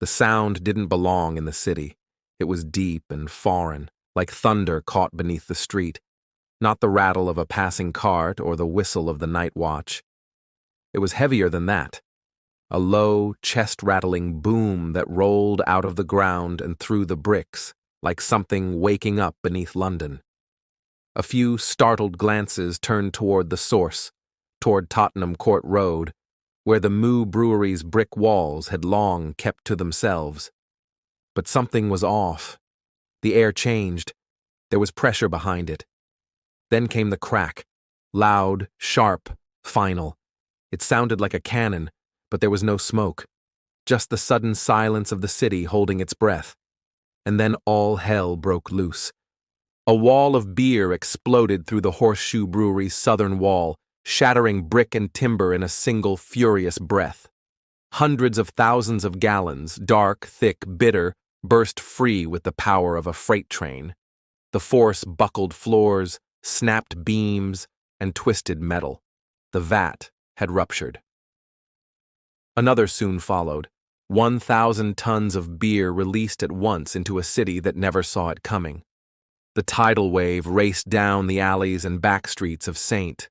The sound didn't belong in the city. It was deep and foreign, like thunder caught beneath the street, not the rattle of a passing cart or the whistle of the night watch. It was heavier than that, a low, chest-rattling boom that rolled out of the ground and through the bricks, like something waking up beneath London. A few startled glances turned toward the source, toward Tottenham Court Road, where the Moo Brewery's brick walls had long kept to themselves. But something was off. The air changed. There was pressure behind it. Then came the crack, loud, sharp, final. It sounded like a cannon, but there was no smoke, just the sudden silence of the city holding its breath. And then all hell broke loose. A wall of beer exploded through the Horseshoe Brewery's southern wall, shattering brick and timber in a single furious breath. Hundreds of thousands of gallons, dark, thick, bitter, burst free with the power of a freight train. The force buckled floors, snapped beams, and twisted metal. The vat had ruptured. Another soon followed, 1,000 tons of beer released at once into a city that never saw it coming. The tidal wave raced down the alleys and back streets of St.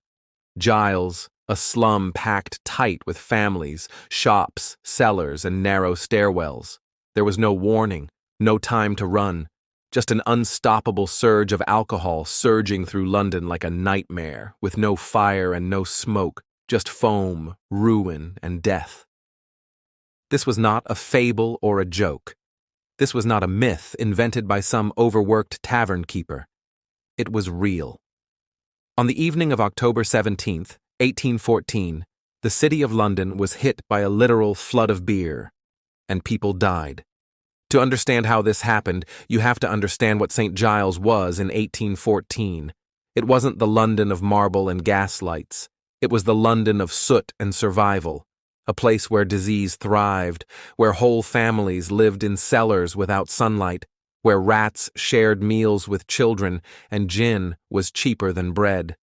Giles, a slum packed tight with families, shops, cellars, and narrow stairwells. There was no warning, no time to run, just an unstoppable surge of alcohol surging through London like a nightmare, with no fire and no smoke, just foam, ruin, and death. This was not a fable or a joke. This was not a myth invented by some overworked tavern keeper. It was real. On the evening of October 17th, 1814, the city of London was hit by a literal flood of beer, and people died. To understand how this happened, you have to understand what St. Giles was in 1814. It wasn't the London of marble and gaslights. It was the London of soot and survival, a place where disease thrived, where whole families lived in cellars without sunlight, where rats shared meals with children and gin was cheaper than bread.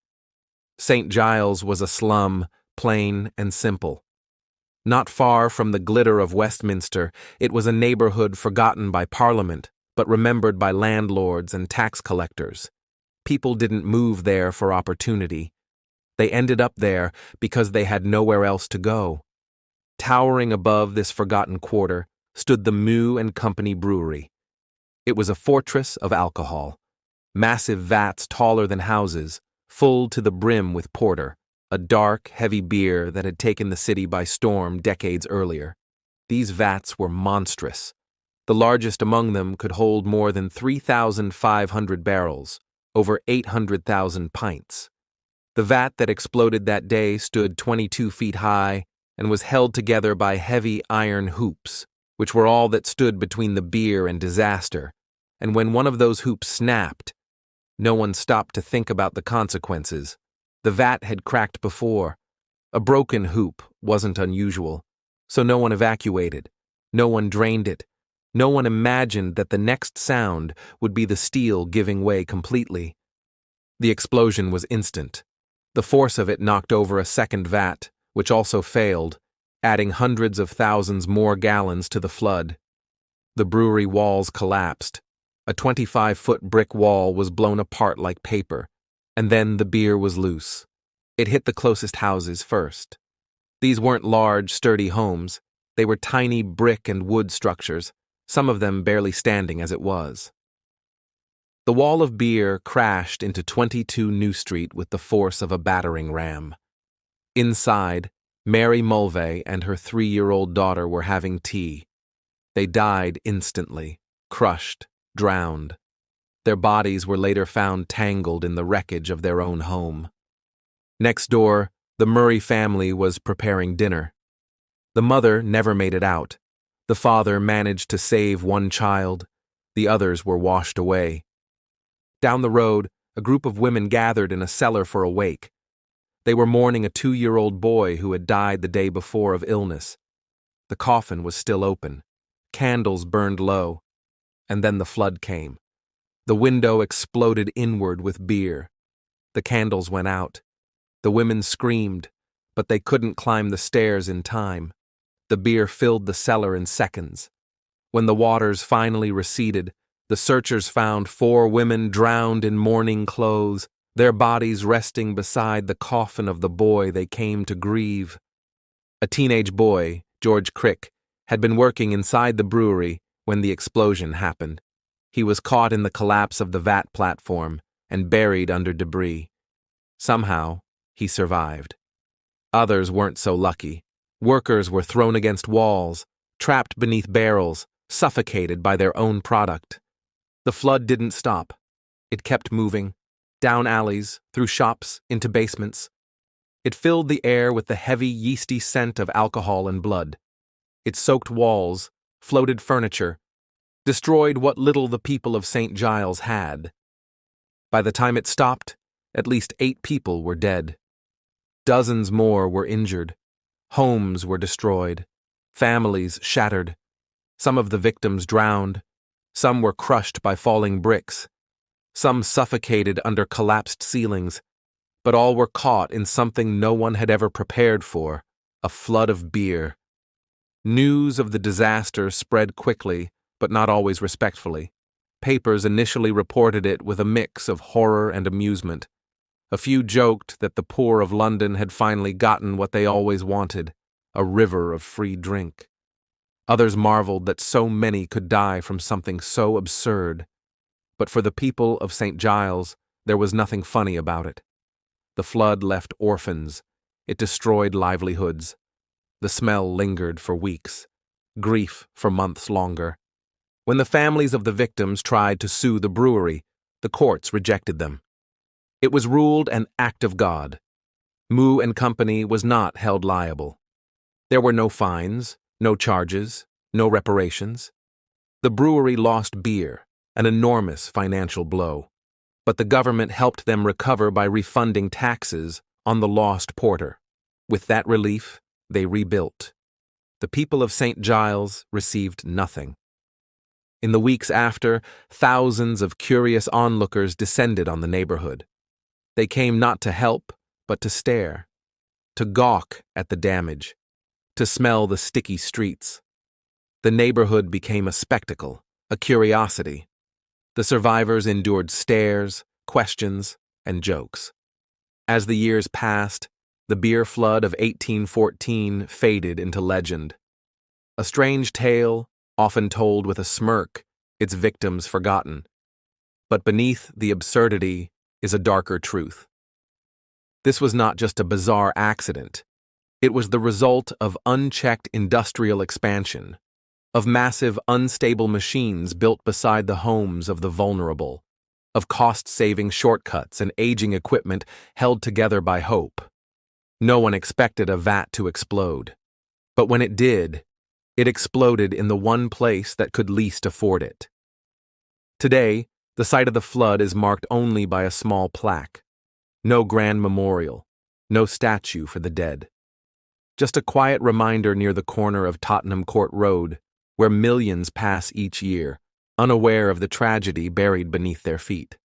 St. Giles was a slum, plain and simple. Not far from the glitter of Westminster, it was a neighborhood forgotten by Parliament, but remembered by landlords and tax collectors. People didn't move there for opportunity. They ended up there because they had nowhere else to go. Towering above this forgotten quarter stood the Moo and Company Brewery. It was a fortress of alcohol. Massive vats taller than houses, full to the brim with porter, a dark, heavy beer that had taken the city by storm decades earlier. These vats were monstrous. The largest among them could hold more than 3,500 barrels, over 800,000 pints. The vat that exploded that day stood 22 feet high and was held together by heavy iron hoops, which were all that stood between the beer and disaster. And when one of those hoops snapped, no one stopped to think about the consequences. The vat had cracked before. A broken hoop wasn't unusual, so no one evacuated. No one drained it. No one imagined that the next sound would be the steel giving way completely. The explosion was instant. The force of it knocked over a second vat, which also failed, adding hundreds of thousands more gallons to the flood. The brewery walls collapsed. A 25-foot brick wall was blown apart like paper, and then the beer was loose. It hit the closest houses first. These weren't large, sturdy homes. They were tiny brick and wood structures, some of them barely standing as it was. The wall of beer crashed into 22 New Street with the force of a battering ram. Inside, Mary Mulvey and her 3-year-old daughter were having tea. They died instantly, crushed, drowned. Their bodies were later found tangled in the wreckage of their own home. Next door, the Murray family was preparing dinner. The mother never made it out. The father managed to save one child. The others were washed away. Down the road, a group of women gathered in a cellar for a wake. They were mourning a 2-year-old boy who had died the day before of illness. The coffin was still open. Candles burned low. And then the flood came. The window exploded inward with beer. The candles went out. The women screamed, but they couldn't climb the stairs in time. The beer filled the cellar in seconds. When the waters finally receded, the searchers found 4 women drowned in mourning clothes, their bodies resting beside the coffin of the boy they came to grieve. A teenage boy, George Crick, had been working inside the brewery when the explosion happened. He was caught in the collapse of the vat platform and buried under debris. Somehow, he survived. Others weren't so lucky. Workers were thrown against walls, trapped beneath barrels, suffocated by their own product. The flood didn't stop. It kept moving, down alleys, through shops, into basements. It filled the air with the heavy, yeasty scent of alcohol and blood. It soaked walls, floated furniture, destroyed what little the people of St. Giles had. By the time it stopped, at least 8 people were dead. Dozens more were injured. Homes were destroyed. Families shattered. Some of the victims drowned. Some were crushed by falling bricks. Some suffocated under collapsed ceilings. But all were caught in something no one had ever prepared for, a flood of beer. News of the disaster spread quickly, but not always respectfully. Papers initially reported it with a mix of horror and amusement. A few joked that the poor of London had finally gotten what they always wanted, a river of free drink. Others marveled that so many could die from something so absurd. But for the people of St. Giles, there was nothing funny about it. The flood left orphans. It destroyed livelihoods. The smell lingered for weeks. Grief for months longer. When the families of the victims tried to sue the brewery, the courts rejected them. It was ruled an act of God. Moo and Company was not held liable. There were no fines, no charges, no reparations. The brewery lost beer, an enormous financial blow, but the government helped them recover by refunding taxes on the lost porter. With that relief, they rebuilt. The people of St. Giles received nothing. In the weeks after, thousands of curious onlookers descended on the neighborhood. They came not to help, but to stare, to gawk at the damage, to smell the sticky streets. The neighborhood became a spectacle, a curiosity. The survivors endured stares, questions, and jokes. As the years passed, the beer flood of 1814 faded into legend. A strange tale, often told with a smirk, its victims forgotten. But beneath the absurdity is a darker truth. This was not just a bizarre accident. It was the result of unchecked industrial expansion, of massive, unstable machines built beside the homes of the vulnerable, of cost-saving shortcuts and aging equipment held together by hope. No one expected a vat to explode. But when it did, it exploded in the one place that could least afford it. Today, the site of the flood is marked only by a small plaque. No grand memorial, no statue for the dead. Just a quiet reminder near the corner of Tottenham Court Road, where millions pass each year, unaware of the tragedy buried beneath their feet.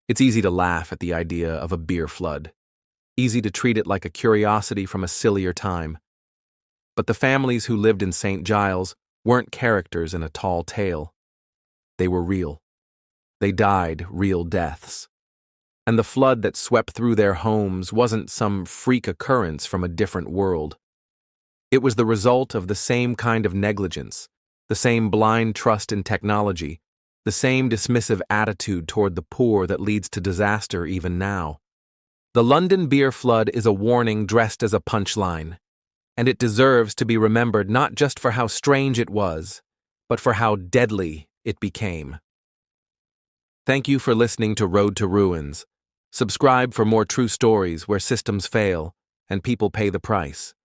It's easy to laugh at the idea of a beer flood. Easy to treat it like a curiosity from a sillier time. But the families who lived in St. Giles weren't characters in a tall tale. They were real. They died real deaths. And the flood that swept through their homes wasn't some freak occurrence from a different world. It was the result of the same kind of negligence, the same blind trust in technology, the same dismissive attitude toward the poor that leads to disaster even now. The London beer flood is a warning dressed as a punchline, and it deserves to be remembered not just for how strange it was, but for how deadly it became. Thank you for listening to Road to Ruins. Subscribe for more true stories where systems fail and people pay the price.